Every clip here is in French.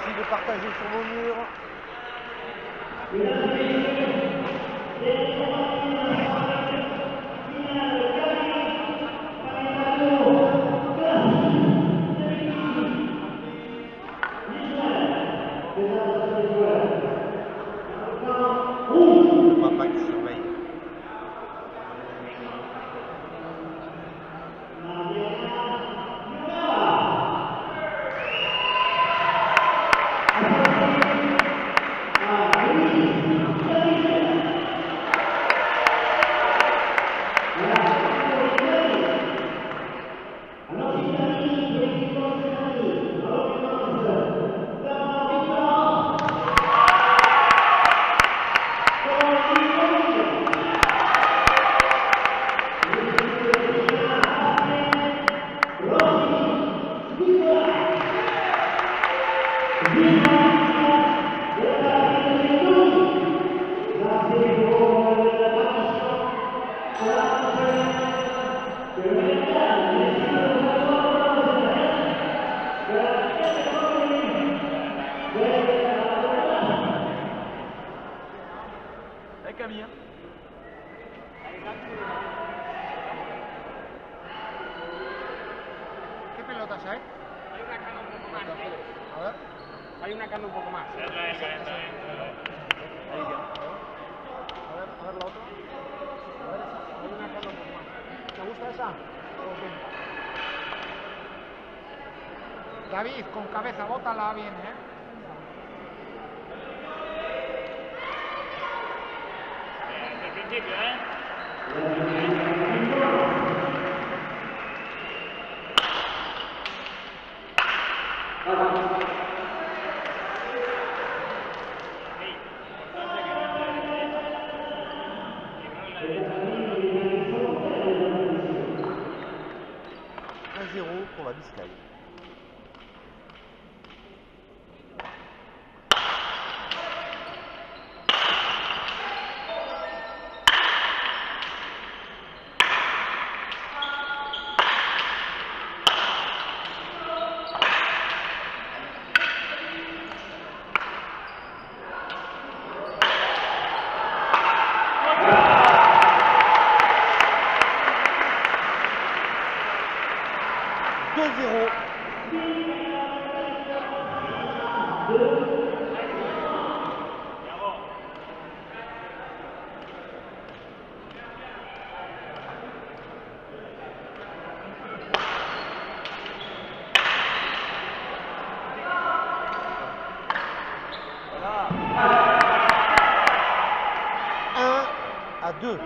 Merci de partager sur vos murs. Papa qui surveille. Camille. ¿Qué pelotas hay? Hay una cana un poco más. A ver. Hay una cana un poco más. Ahí ya. A ver la otra. A ver esa. Hay una cana un poco más. ¿Te gusta esa? David, con cabeza, bótala bien, ¿eh? Desde el principio, ¿eh? Pour la Biscaye. À 2.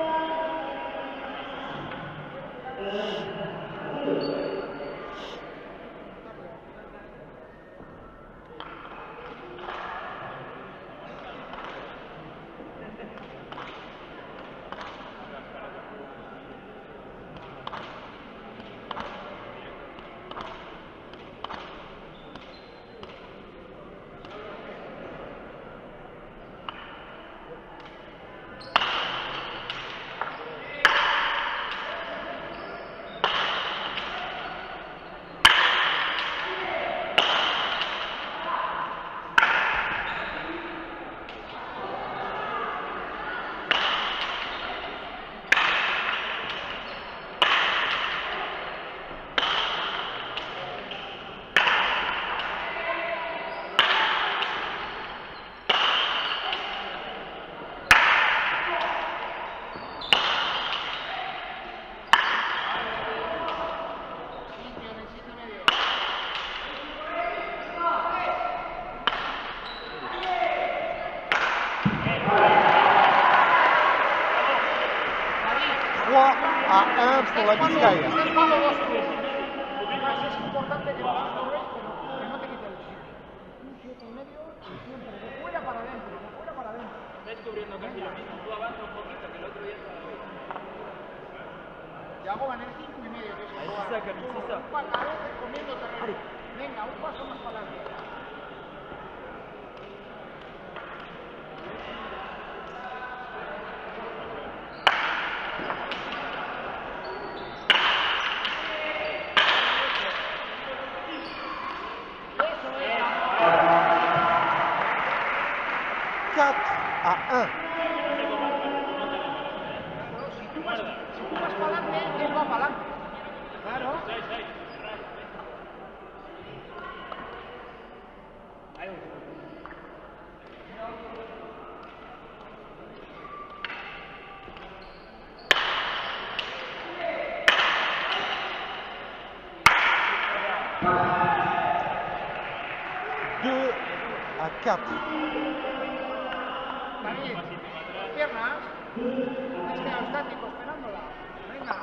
À 1 pour la Biscaye. Es importante que lo hagas doble, pero que no te quite el sitio. Un 7 y medio y siempre de fuera para adentro, de fuera para adentro. Estás cubriendo casi lo mismo. Tú avanza un poquito, que el otro día estaba bien. Yago van en 5 y medio. Ahí sí saca, ahí sí saca. A veces comiendo terreno. Venga, un paso más para adelante. para adelante. Claro. Deux à 4. David, piernas. Este estático esperándola. Venga.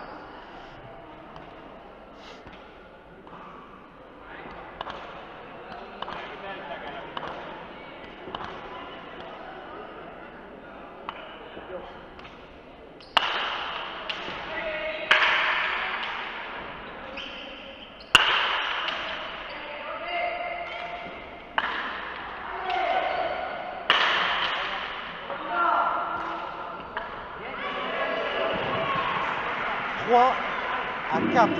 Trois à 4.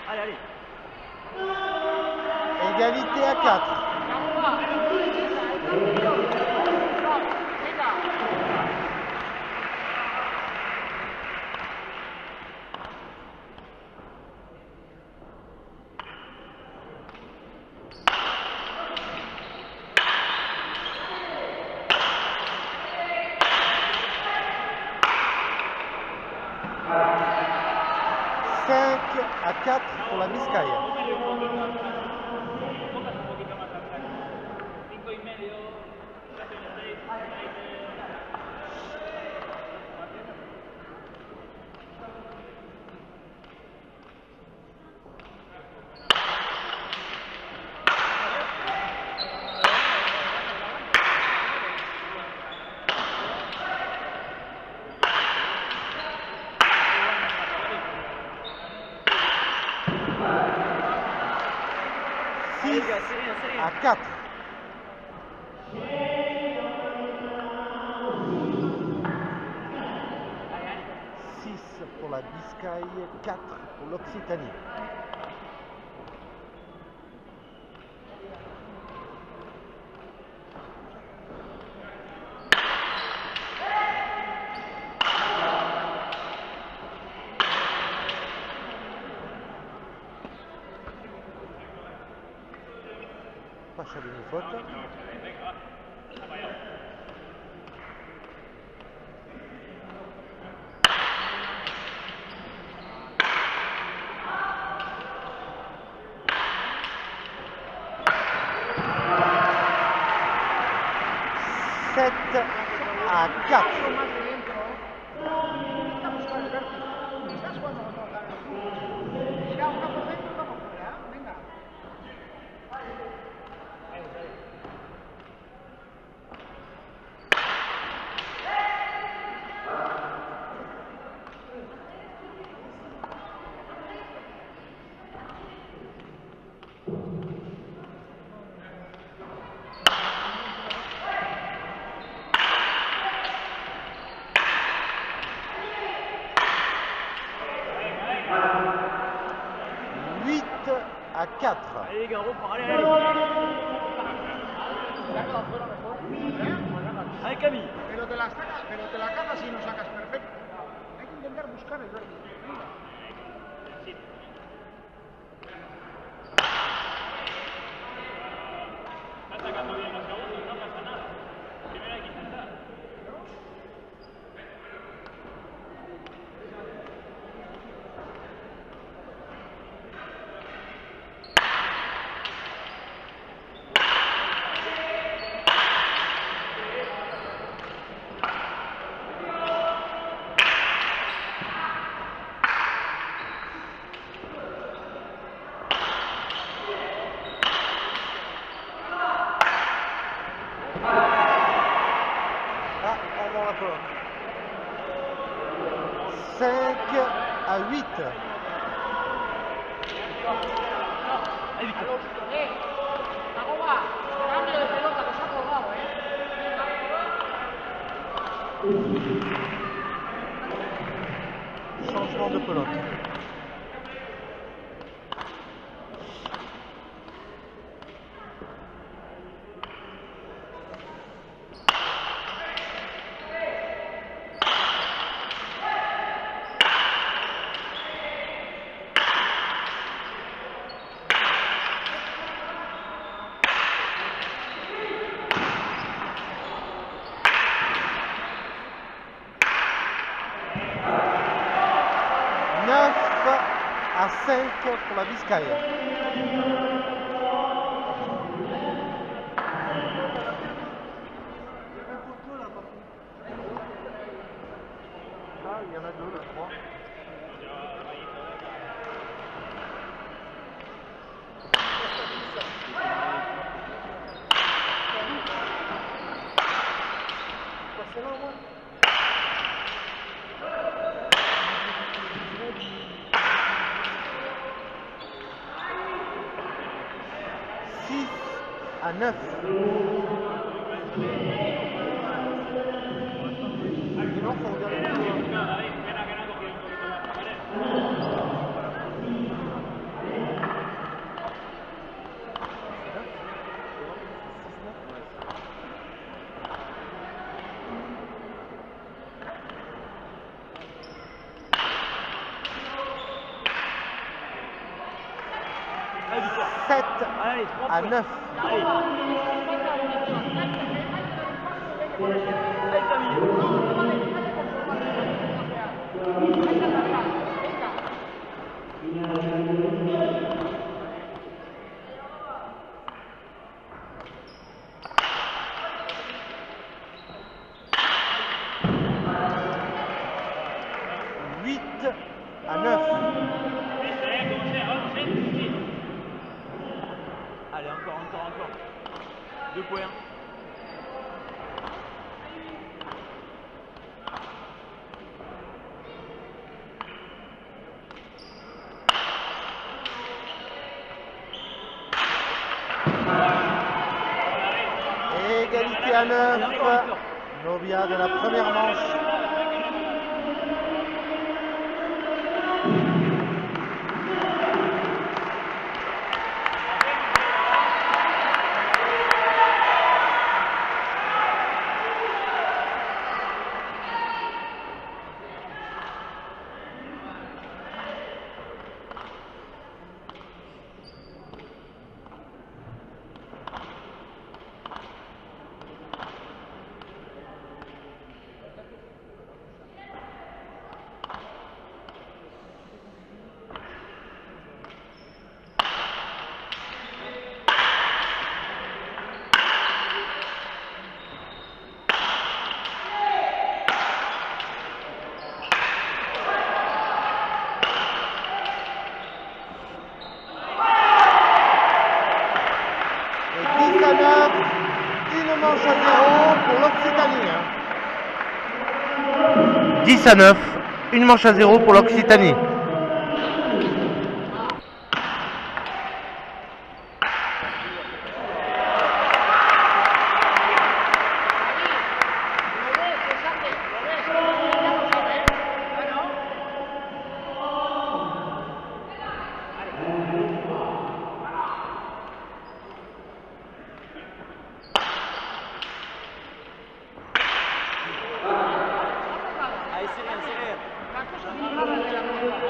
Allez, allez. Égalité à 4. Cinq à 4 pour la Vizcaya. Enfocas un poquito más atrás. 5,5. 6. Six Les gars, c'est rien, c'est rien. à 4. Six pour la Biscaye, 4 pour l'Occitanie. Pas Chabini faute. Sept à 4. Más de dentro. Intenta buscar el vértigo. ¿Estás jugando con todos los fútbol? Mira, una por dentro y una por fuera. Venga. Huit à 4. Allez les gars, on reprend. Allez, allez. Saca afuera mejor. ¿Eh? Allez Camille. Pero te la cagas y no sacas perfecto. Hay que intentar buscar el vértigo. Venga. Está sacando bien los segundos, no pasa nada. Primero hay que intentar. Tagoba, cambio de pelota que se ha colgado, Changement de pelote. À 5 pour la Biscaye. Ah, il y en a 2 là, 3. C'est là au moins. 6 à 9. Sinon, faut regarder le Allez, 3 à points. 9. Allez. Allez, Camille. 8 à 9. Allez, encore. 2 points. Égalité à 9. Novia de la première manche. Une manche à 0 pour l'Occitanie. 10 à 9, une manche à 0 pour l'Occitanie. Allez, serré. La cosa que no habla de la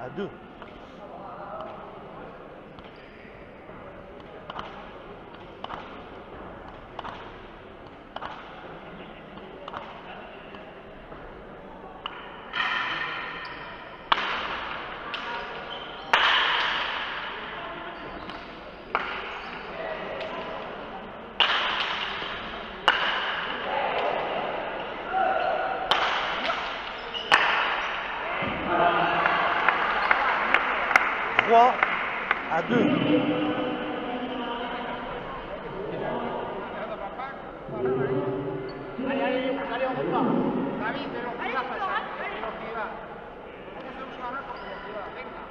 à 2. À 2. Allez, allez, on repart. David, velocidad, velocidad. Vamos a buscar con velocidad, venga.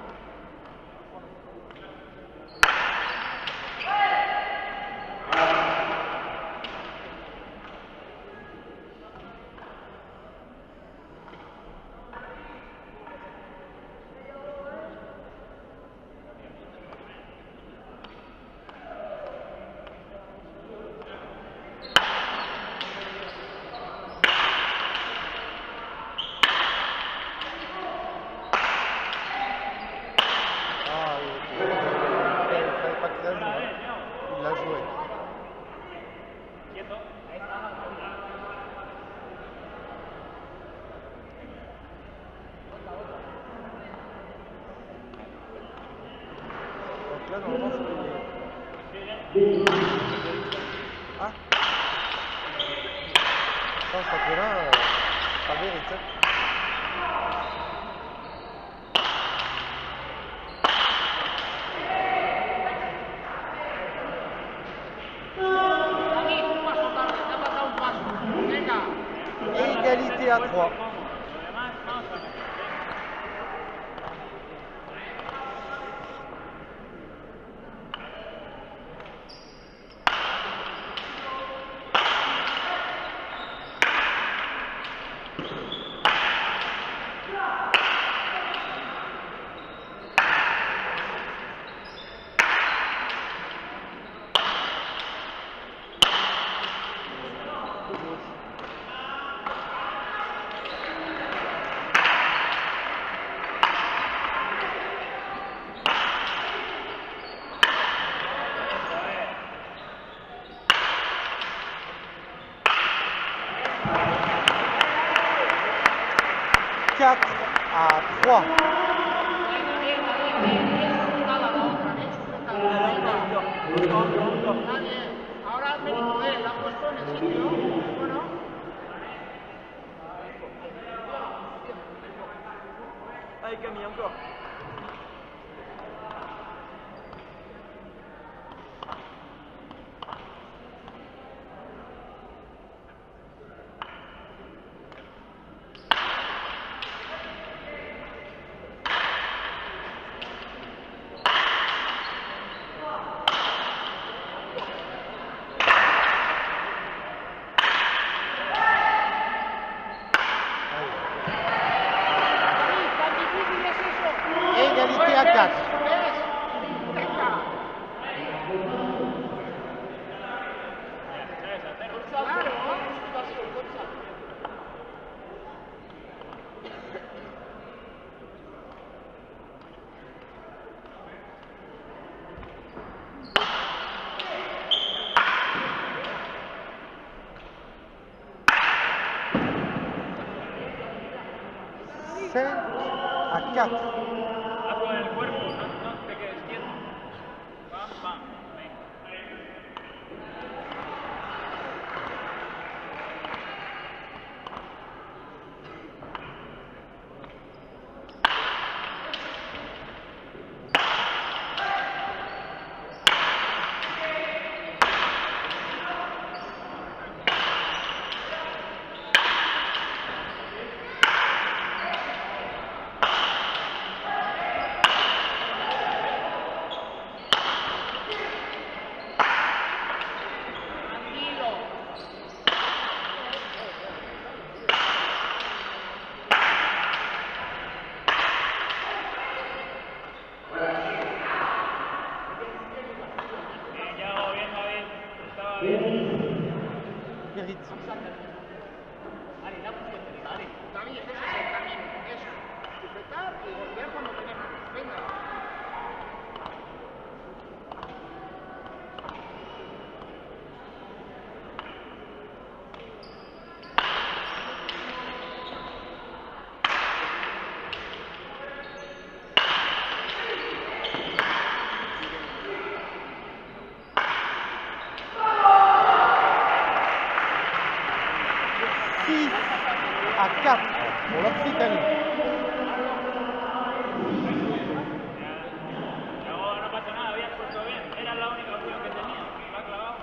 Il l'a joué. Donc là, normalement, c'est payé. Ah. Ça, là, ça mérite. Égalité à 3. À 3. Ahora el mérito de él, la ha puesto en el sitio. Bueno. Allez Camille, encore. Égalité à 4. À 4. Hazlo en el cuerpo, no te quedes quieto. Pam, pam, venga. Mérite. Allez, là, vous faites. Allez, David, ese es el camino. Eso. Sujetar y volver cuando tenemos. 4 pour l'Occitanie. No, no pasa nada, habías puesto bien. Era la única opción que tenía. Lo ha clavado.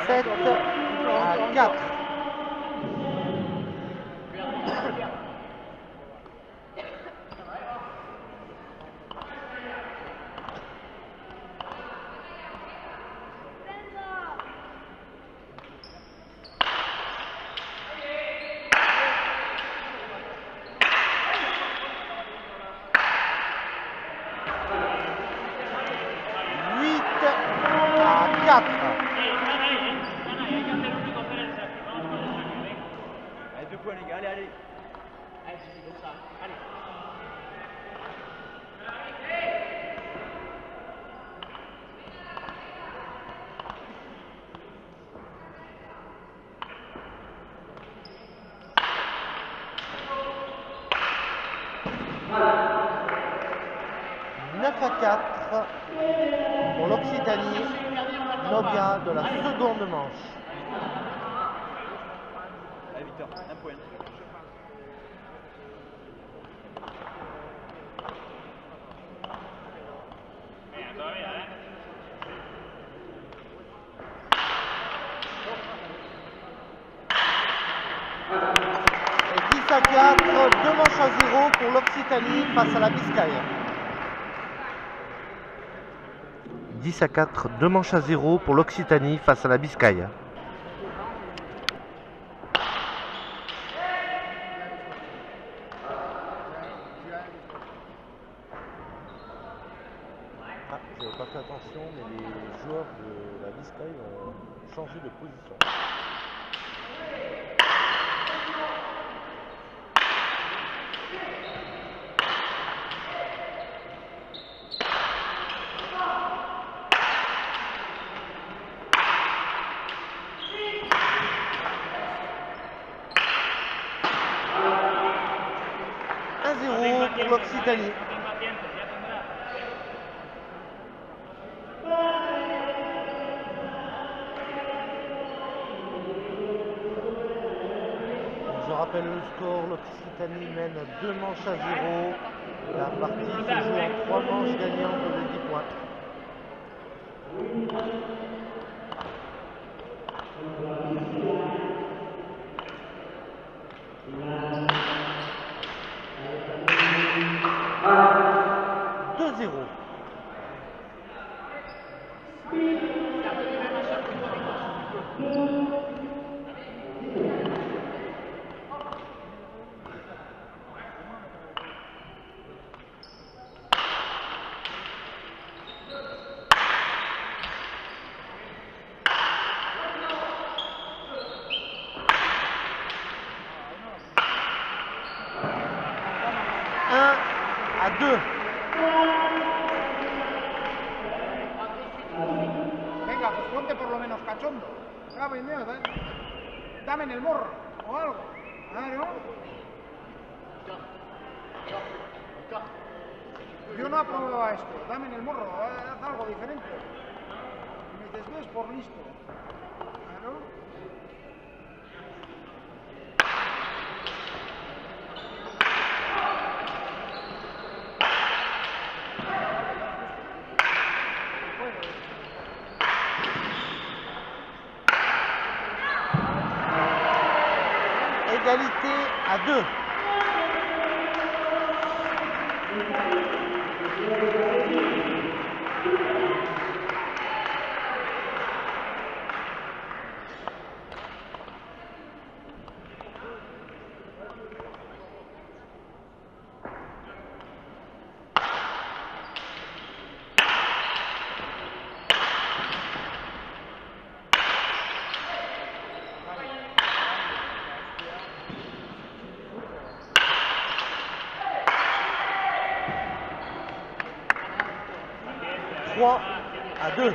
7 à 4. Allez. À 4 pour l'Occitanie, Nobia de la seconde manche. Allez Victor, un point. Et 10 à 4, 2 manches à 0 pour l'Occitanie face à la Biscaye. 10 à 4, 2 manches à 0 pour l'Occitanie face à la Biscaye. Ah, j'avais pas fait attention, mais les joueurs de la Biscaye ont changé de position. Pour l'Occitanie. Je rappelle le score, l'Occitanie mène 2 manches à 0. La partie se joue en 3 manches gagnantes de 10 points. À 2. Venga, pues ponte por lo menos cachondo. Dame en el morro o algo. Claro. Yo no aprobaba esto. Dame en el morro, haz algo diferente. Y me desvíes por listo. Claro. Égalité à 2. 3 à 2.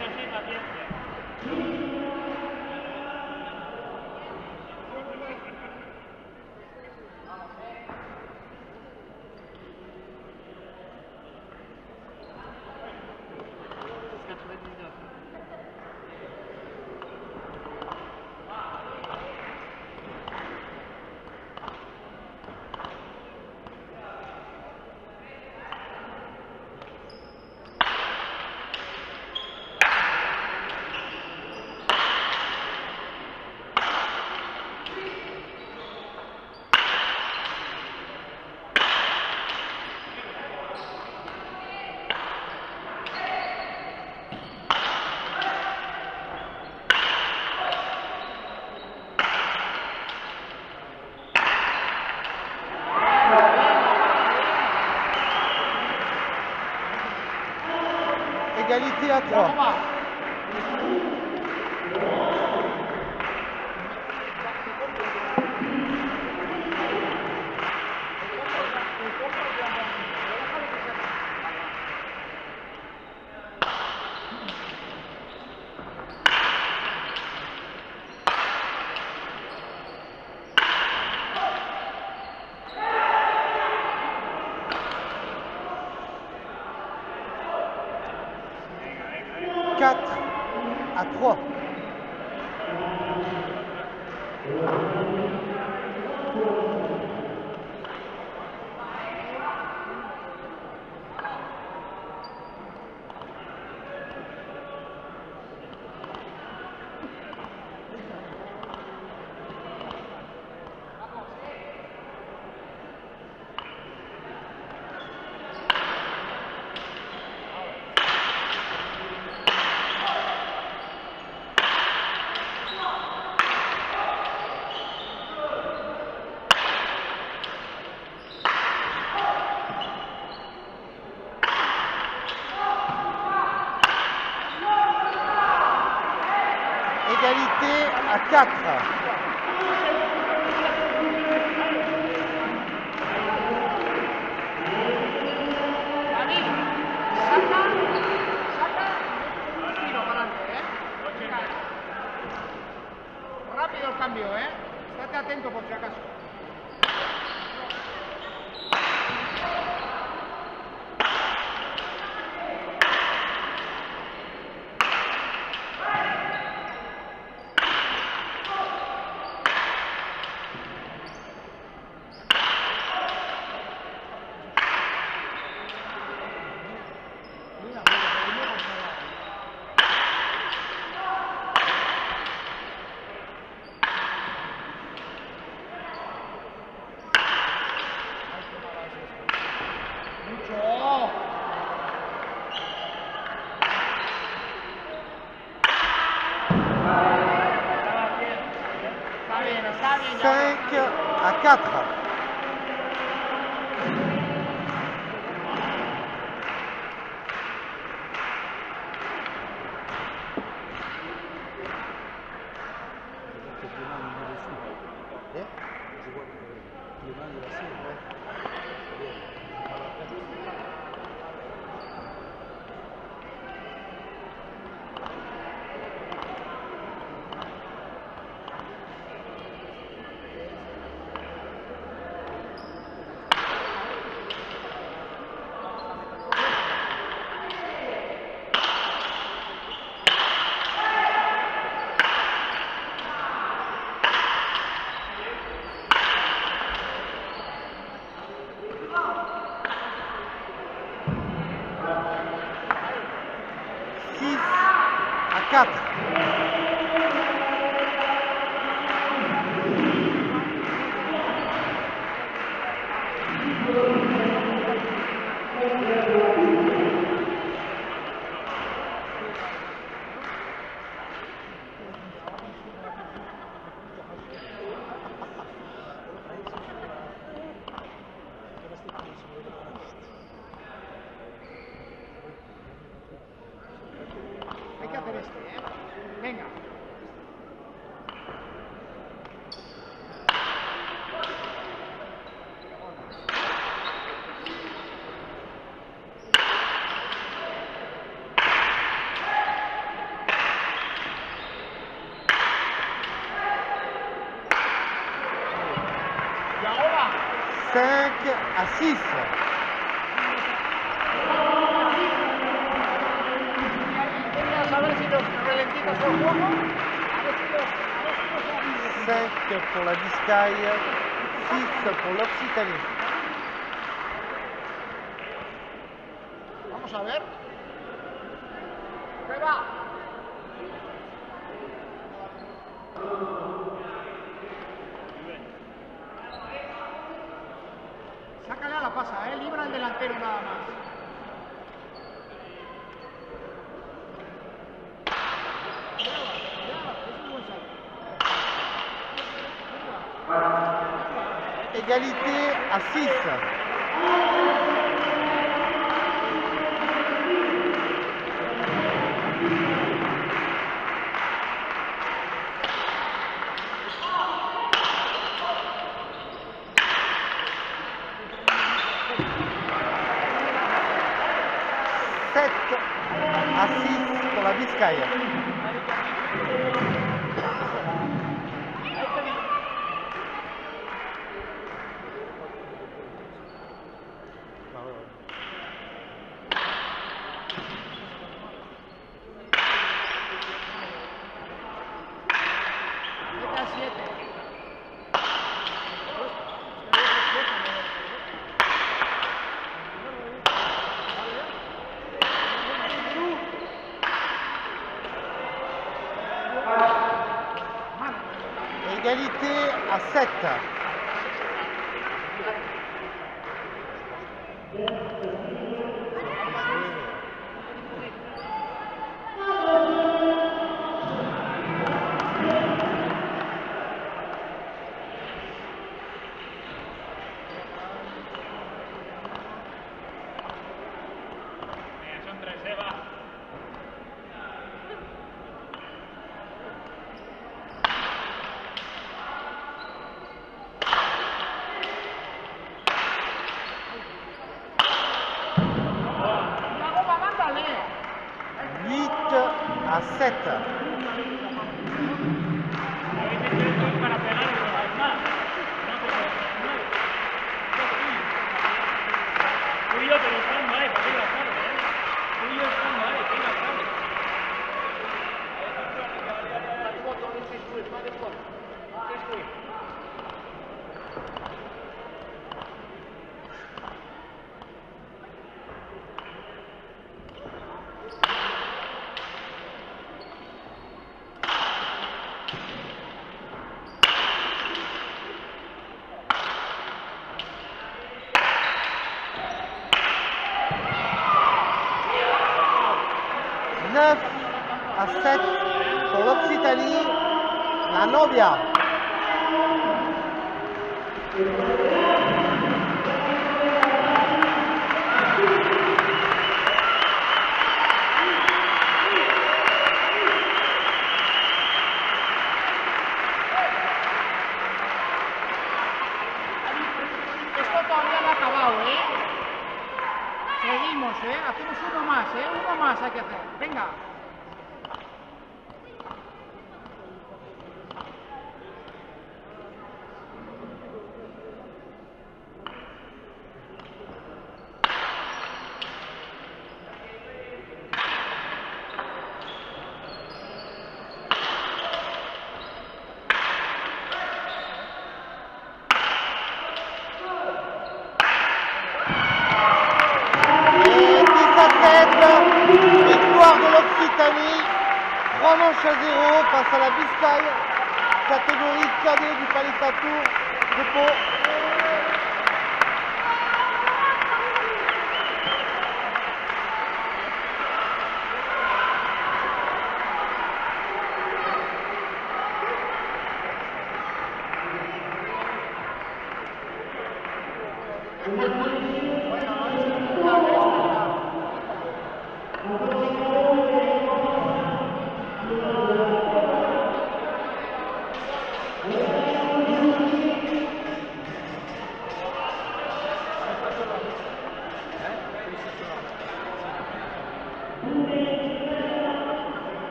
Égalité à 3. À 3. Égalité à 4. Rápido el cambio, estate atento por si acaso. Está bien, 5 à 4. 5 à 6. Quería saber si los ralentitas el juego. A ver si los 5 pour la Biscaye, 6 pour l'Occitanie. Vamos a ver. Prueba. Sácale a la pasa, libra el delantero nada más. Cuidado, es un buen salto. Égalité à 6. À 6 pour la Biscaye. Vete a 7. Égalité à 7. Son 3, va. Yago, mándale. 8 à 7. Habéis hecho esto para pegarlo, además. No te puedes. Tuyo, pero están mal, para que la sabe, Tuyo están mal, que la sabe. À 7 pour l'Occitanie, la Novia. Esto todavía no ha acabado, Seguimos, Hacemos uno más, Uno más hay que hacer. Venga. Victoire de l'Occitanie, 3 manches à 0 face à la Biscaye, catégorie cadet du Palais Tour de Pau.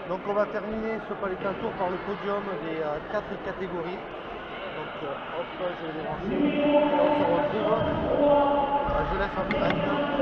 Donc on va terminer ce Palais Tour par le podium des 4 catégories. Donc hop, je vais les brancher. Et on se retrouve. Je laisse en direct.